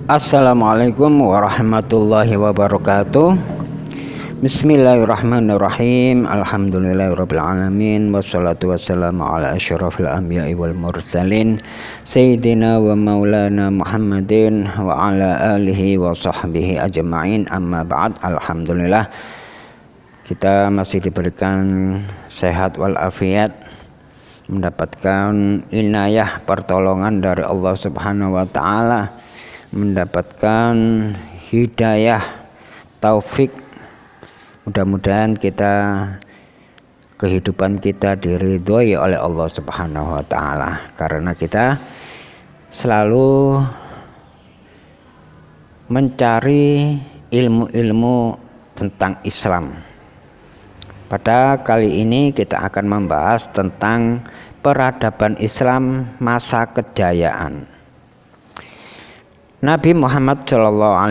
Assalamualaikum warahmatullahi wabarakatuh. Bismillahirrahmanirrahim. Alhamdulillahirabbil alamin wassalatu wassalamu ala asyrafil anbiya'i wal mursalin sayyidina wa maulana Muhammadin wa ala alihi wa sahbihi ajma'in. Amma ba'd. Alhamdulillah kita masih diberikan sehat wal afiat, mendapatkan inayah pertolongan dari Allah Subhanahu wa taala, mendapatkan hidayah, taufik. Mudah-mudahan kehidupan kita diridhoi oleh Allah Subhanahu wa taala, karena kita selalu mencari ilmu-ilmu tentang Islam. Pada kali ini kita akan membahas tentang peradaban Islam masa kejayaan. Nabi Muhammad SAW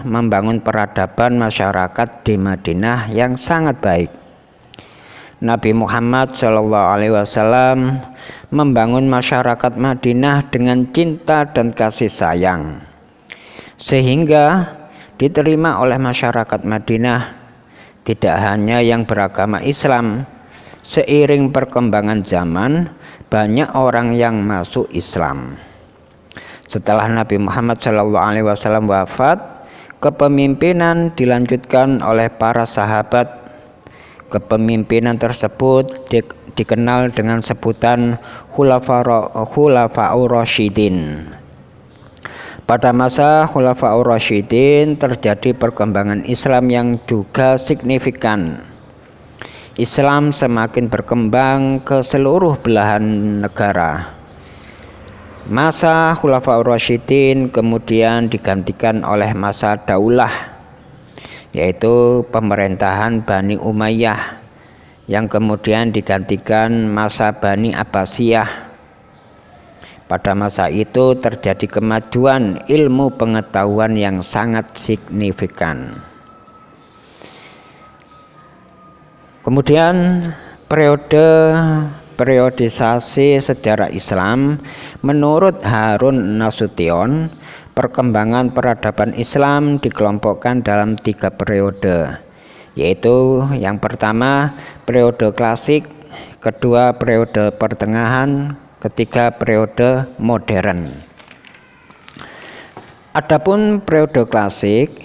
membangun peradaban masyarakat di Madinah yang sangat baik. Nabi Muhammad SAW membangun masyarakat Madinah dengan cinta dan kasih sayang, sehingga diterima oleh masyarakat Madinah tidak hanya yang beragama Islam. Seiring perkembangan zaman, banyak orang yang masuk Islam. Setelah Nabi Muhammad SAW wafat, kepemimpinan dilanjutkan oleh para sahabat. Kepemimpinan tersebut dikenal dengan sebutan Khulafa'ur Rasyidin. Pada masa Khulafa'ur Rasyidin terjadi perkembangan Islam yang juga signifikan. Islam semakin berkembang ke seluruh belahan negara. Masa Khulafa'ur Rasyidin kemudian digantikan oleh masa daulah, yaitu pemerintahan Bani Umayyah, yang kemudian digantikan masa Bani Abbasiyah. Pada masa itu terjadi kemajuan ilmu pengetahuan yang sangat signifikan. Kemudian periodisasi sejarah Islam menurut Harun Nasution, perkembangan peradaban Islam dikelompokkan dalam 3 periode, yaitu yang pertama periode klasik, kedua periode pertengahan, ketiga periode modern. Adapun periode klasik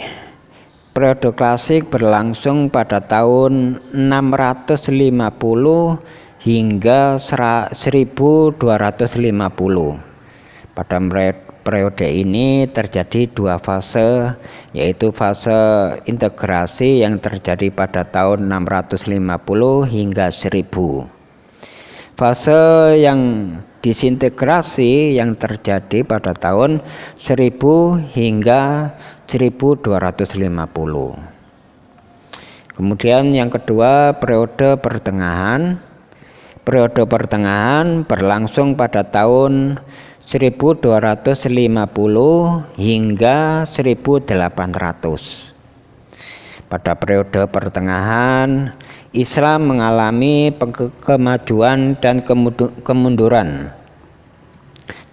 berlangsung pada tahun 650 hingga 1250. Pada periode ini terjadi 2 fase, yaitu fase integrasi yang terjadi pada tahun 650 hingga 1000. Fase yang disintegrasi yang terjadi pada tahun 1000 hingga 1250. Kemudian yang kedua periode pertengahan. Periode pertengahan berlangsung pada tahun 1250 hingga 1800. Pada periode pertengahan, Islam mengalami kemajuan dan kemunduran.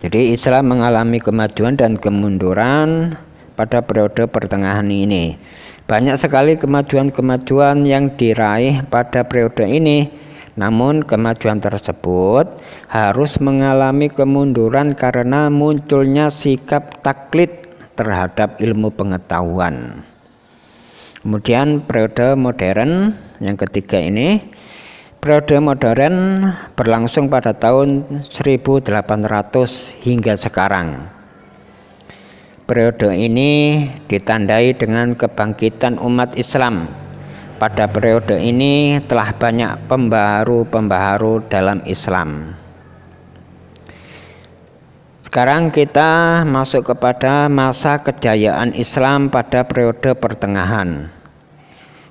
Jadi Islam mengalami kemajuan dan kemunduran pada periode pertengahan ini. Banyak sekali kemajuan-kemajuan yang diraih pada periode ini. Namun kemajuan tersebut harus mengalami kemunduran karena munculnya sikap taklid terhadap ilmu pengetahuan. Kemudian periode modern yang ketiga ini. Periode modern berlangsung pada tahun 1800 hingga sekarang. Periode ini ditandai dengan kebangkitan umat Islam. Pada periode ini telah banyak pembaharu dalam Islam. Sekarang kita masuk kepada masa kejayaan Islam pada periode pertengahan.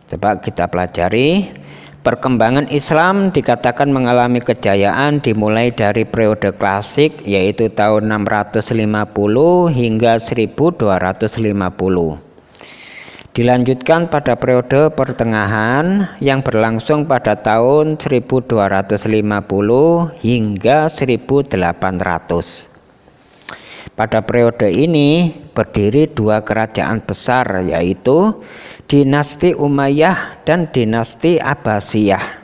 Coba kita pelajari. Perkembangan Islam dikatakan mengalami kejayaan dimulai dari periode klasik, yaitu tahun 650 hingga 1250. Dilanjutkan pada periode pertengahan yang berlangsung pada tahun 1250 hingga 1800. Pada periode ini berdiri dua kerajaan besar, yaitu dinasti Umayyah dan dinasti Abbasiyah.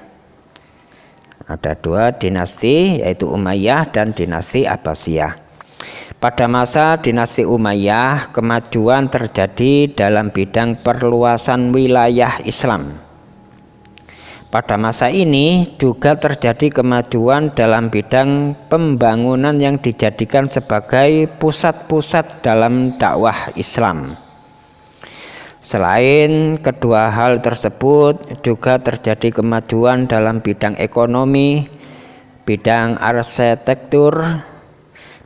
Ada dua dinasti, yaitu Umayyah dan dinasti Abbasiyah. Pada masa dinasti Umayyah, kemajuan terjadi dalam bidang perluasan wilayah Islam. Pada masa ini juga terjadi kemajuan dalam bidang pembangunan yang dijadikan sebagai pusat-pusat dalam dakwah Islam. Selain kedua hal tersebut, juga terjadi kemajuan dalam bidang ekonomi, bidang arsitektur,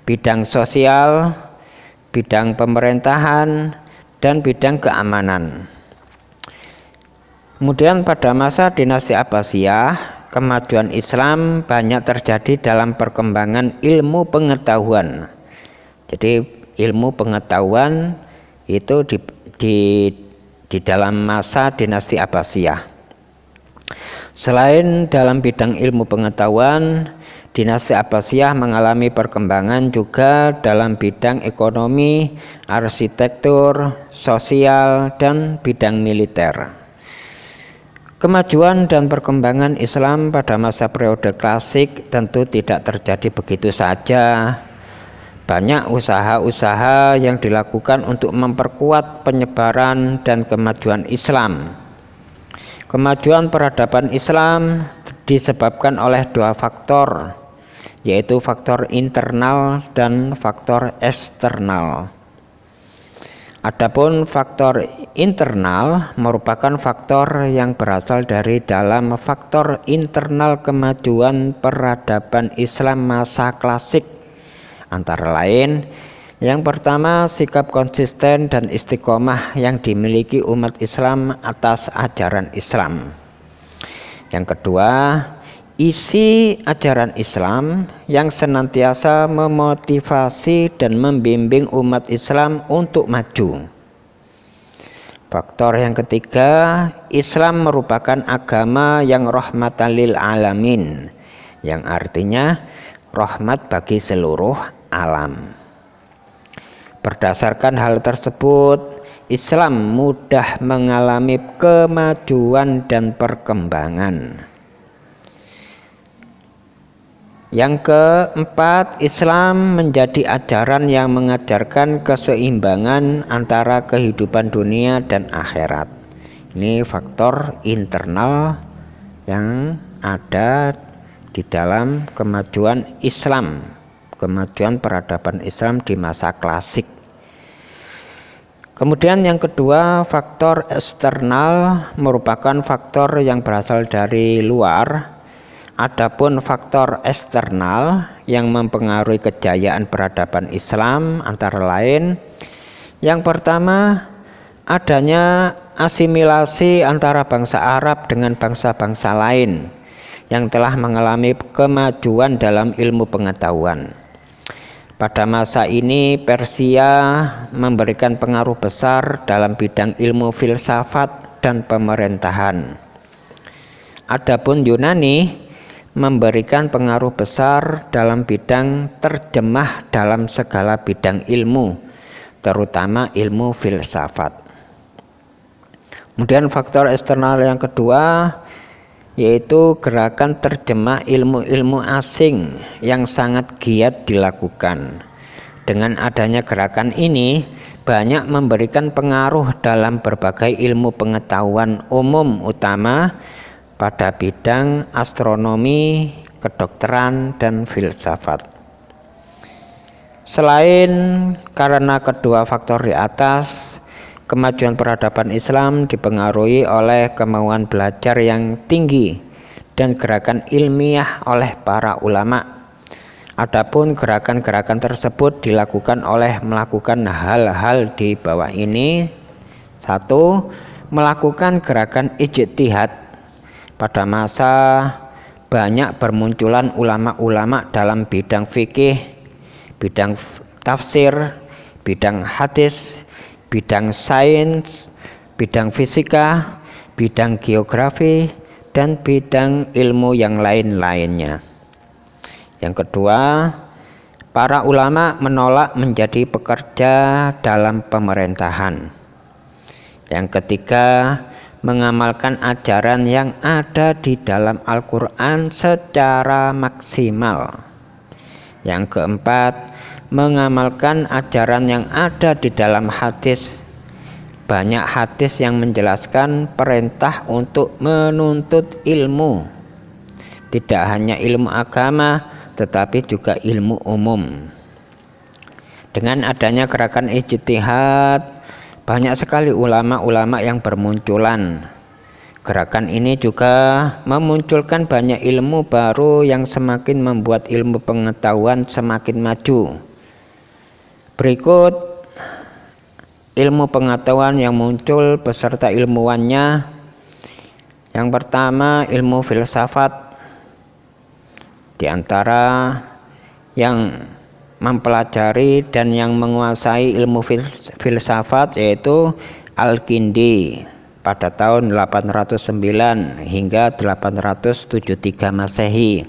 bidang sosial, bidang pemerintahan, dan bidang keamanan. Kemudian pada masa dinasti Abbasiyah, kemajuan Islam banyak terjadi dalam perkembangan ilmu pengetahuan. Jadi ilmu pengetahuan itu di dalam masa dinasti Abbasiyah. Selain dalam bidang ilmu pengetahuan, dinasti Abbasiyah mengalami perkembangan juga dalam bidang ekonomi, arsitektur, sosial, dan bidang militer. Kemajuan dan perkembangan Islam pada masa periode klasik tentu tidak terjadi begitu saja. Banyak usaha-usaha yang dilakukan untuk memperkuat penyebaran dan kemajuan Islam. Kemajuan peradaban Islam disebabkan oleh dua faktor, yaitu faktor internal dan faktor eksternal. Adapun faktor internal merupakan faktor yang berasal dari dalam faktor internal kemajuan peradaban Islam masa klasik. Antara lain, yang pertama, sikap konsisten dan istiqomah yang dimiliki umat Islam atas ajaran Islam. Yang kedua, isi ajaran Islam yang senantiasa memotivasi dan membimbing umat Islam untuk maju. Faktor yang ketiga, Islam merupakan agama yang rahmatan lil alamin, yang artinya rahmat bagi seluruh alam. Berdasarkan hal tersebut, Islam mudah mengalami kemajuan dan perkembangan. Yang keempat, Islam menjadi ajaran yang mengajarkan keseimbangan antara kehidupan dunia dan akhirat. Ini faktor internal yang ada di dalam kemajuan Islam, kemajuan peradaban Islam di masa klasik. Kemudian yang kedua, faktor eksternal merupakan faktor yang berasal dari luar. Adapun faktor eksternal yang mempengaruhi kejayaan peradaban Islam antara lain, yang pertama, adanya asimilasi antara bangsa Arab dengan bangsa-bangsa lain yang telah mengalami kemajuan dalam ilmu pengetahuan. Pada masa ini Persia memberikan pengaruh besar dalam bidang ilmu filsafat dan pemerintahan. Adapun Yunani memberikan pengaruh besar dalam bidang terjemah dalam segala bidang ilmu, terutama ilmu filsafat. Kemudian faktor eksternal yang kedua yaitu gerakan terjemah ilmu-ilmu asing yang sangat giat dilakukan. Dengan adanya gerakan ini banyak memberikan pengaruh dalam berbagai ilmu pengetahuan umum, utama pada bidang astronomi, kedokteran, dan filsafat. Selain karena kedua faktor di atas, kemajuan peradaban Islam dipengaruhi oleh kemauan belajar yang tinggi dan gerakan ilmiah oleh para ulama. Adapun gerakan-gerakan tersebut dilakukan oleh melakukan hal-hal di bawah ini. 1. Melakukan gerakan ijtihad. Pada masa banyak bermunculan ulama-ulama dalam bidang fikih, bidang tafsir, bidang hadis, bidang sains, bidang fisika, bidang geografi, dan bidang ilmu yang lain-lainnya. Yang kedua, Para ulama menolak menjadi pekerja dalam pemerintahan. Yang ketiga, mengamalkan ajaran yang ada di dalam Al-Quran secara maksimal. Yang keempat, mengamalkan ajaran yang ada di dalam hadis. Banyak hadis yang menjelaskan perintah untuk menuntut ilmu, tidak hanya ilmu agama tetapi juga ilmu umum. Dengan adanya gerakan ijtihad, banyak sekali ulama-ulama yang bermunculan. Gerakan ini juga memunculkan banyak ilmu baru yang semakin membuat ilmu pengetahuan semakin maju. Berikut ilmu pengetahuan yang muncul beserta ilmuwannya. Yang pertama, ilmu filsafat. Di antara yang mempelajari dan yang menguasai ilmu filsafat yaitu Al-Kindi pada tahun 809 hingga 873 Masehi.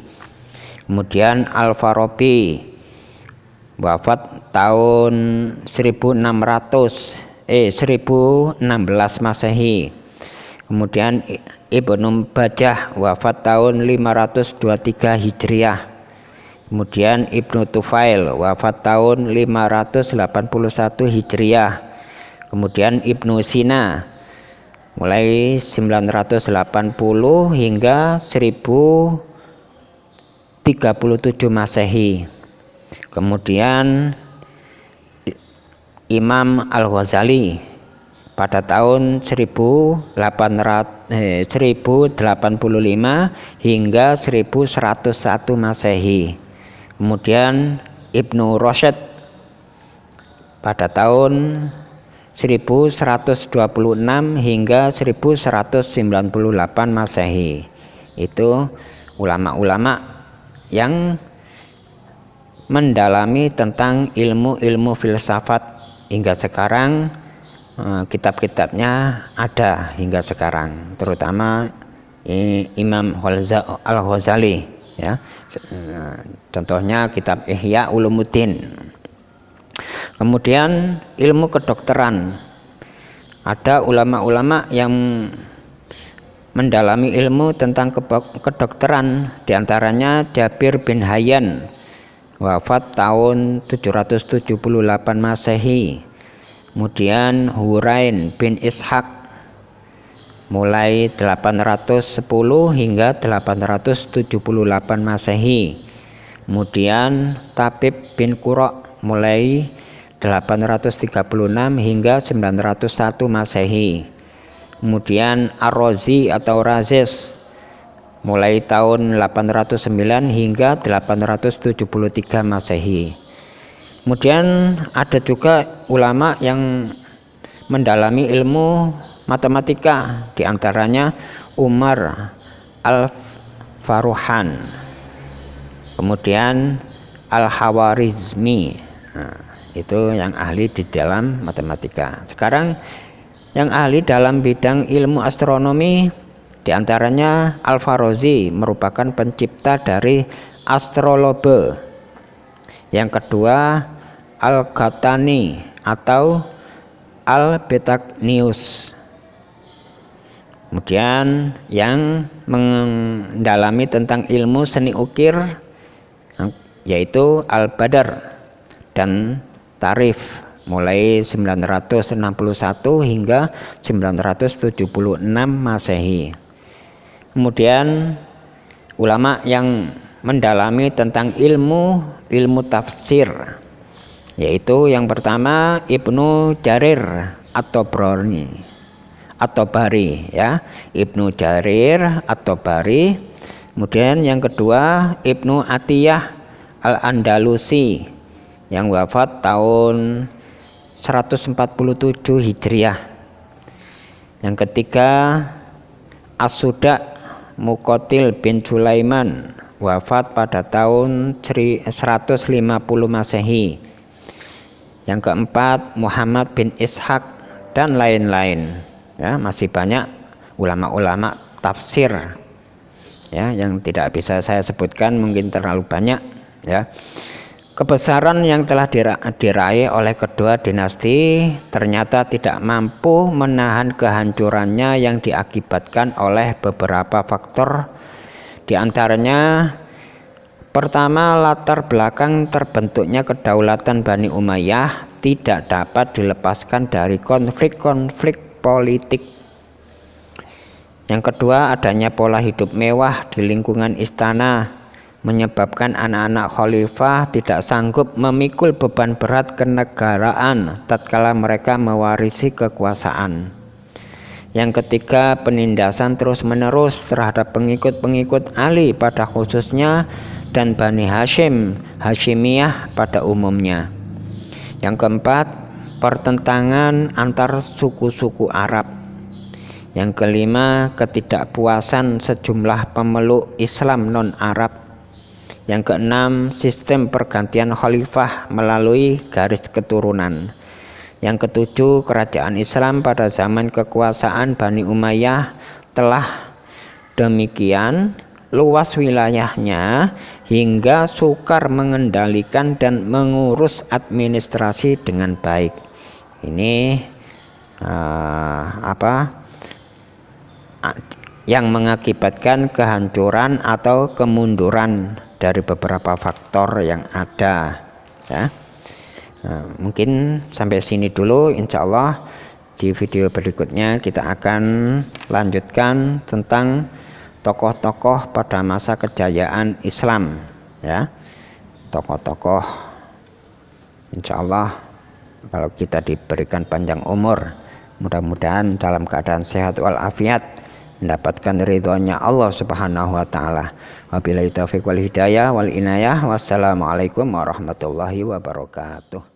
Kemudian Al-Farabi wafat tahun 1616 Masehi. Kemudian Ibnu Bajjah wafat tahun 523 Hijriah. Kemudian Ibnu Tufail wafat tahun 581 Hijriah. Kemudian Ibnu Sina mulai 980 hingga 1037 Masehi. Kemudian Imam Al-Ghazali pada tahun 1085 hingga 1101 Masehi. Kemudian Ibnu Rushd pada tahun 1126 hingga 1198 Masehi. Itu ulama-ulama yang mendalami tentang ilmu-ilmu filsafat. Hingga sekarang kitab-kitabnya ada hingga sekarang, terutama Imam Al-Ghazali ya. Contohnya kitab Ihya Ulumuddin. Kemudian ilmu kedokteran. Ada ulama-ulama yang mendalami ilmu tentang kedokteran, diantaranya Jabir bin Hayyan wafat tahun 778 Masehi. Kemudian Hurain bin Ishaq mulai 810 hingga 878 Masehi. Kemudian Tabib bin Qura mulai 836 hingga 901 Masehi. Kemudian Ar-Razi atau Razis mulai tahun 809 hingga 873 Masehi. Kemudian ada juga ulama yang mendalami ilmu matematika, diantaranya Umar Al-Faruhan, kemudian Al-Hawarizmi. Itu yang ahli di dalam matematika. Sekarang yang ahli dalam bidang ilmu astronomi, diantaranya Al-Farazi merupakan pencipta dari astrolabe. Yang kedua Al-Ghatani atau Al-Betagnius. Kemudian yang mendalami tentang ilmu seni ukir yaitu Al-Badar dan Tarif mulai 961 hingga 976 Masehi. Kemudian ulama yang mendalami tentang ilmu tafsir, yaitu yang pertama Ibnu Jarir At-Tabari ya, Ibnu Jarir At-Tabari. Kemudian yang kedua Ibnu Atiyah Al-Andalusi yang wafat tahun 147 Hijriah. Yang ketiga As-Suda Muqatil bin Sulaiman wafat pada tahun 150 Masehi. Yang keempat Muhammad bin Ishaq dan lain-lain ya. Masih banyak ulama-ulama tafsir ya yang tidak bisa saya sebutkan, mungkin terlalu banyak ya. Kebesaran yang telah diraih oleh kedua dinasti ternyata tidak mampu menahan kehancurannya yang diakibatkan oleh beberapa faktor. Di antaranya, pertama, latar belakang terbentuknya kedaulatan Bani Umayyah tidak dapat dilepaskan dari konflik-konflik politik. Yang kedua, adanya pola hidup mewah di lingkungan istana menyebabkan anak-anak khalifah tidak sanggup memikul beban berat kenegaraan tatkala mereka mewarisi kekuasaan. Yang ketiga, penindasan terus-menerus terhadap pengikut-pengikut Ali pada khususnya dan Bani Hashimiyah pada umumnya. Yang keempat, pertentangan antar suku-suku Arab. Yang kelima, ketidakpuasan sejumlah pemeluk Islam non-Arab. Yang keenam, sistem pergantian khalifah melalui garis keturunan. Yang ketujuh, kerajaan Islam pada zaman kekuasaan Bani Umayyah telah demikian luas wilayahnya hingga sukar mengendalikan dan mengurus administrasi dengan baik. Ini yang mengakibatkan kehancuran atau kemunduran dari beberapa faktor yang ada, ya. Mungkin sampai sini dulu. Insya Allah di video berikutnya kita akan lanjutkan tentang tokoh-tokoh pada masa kejayaan Islam, ya. Tokoh-tokoh, insya Allah kalau kita diberikan panjang umur, mudah-mudahan dalam keadaan sehat walafiat, mendapatkan ridhonya Allah Subhanahu wa taala. Wabillahi taufiq wal hidayah wal inayah. Wassalamualaikum warahmatullahi wabarakatuh.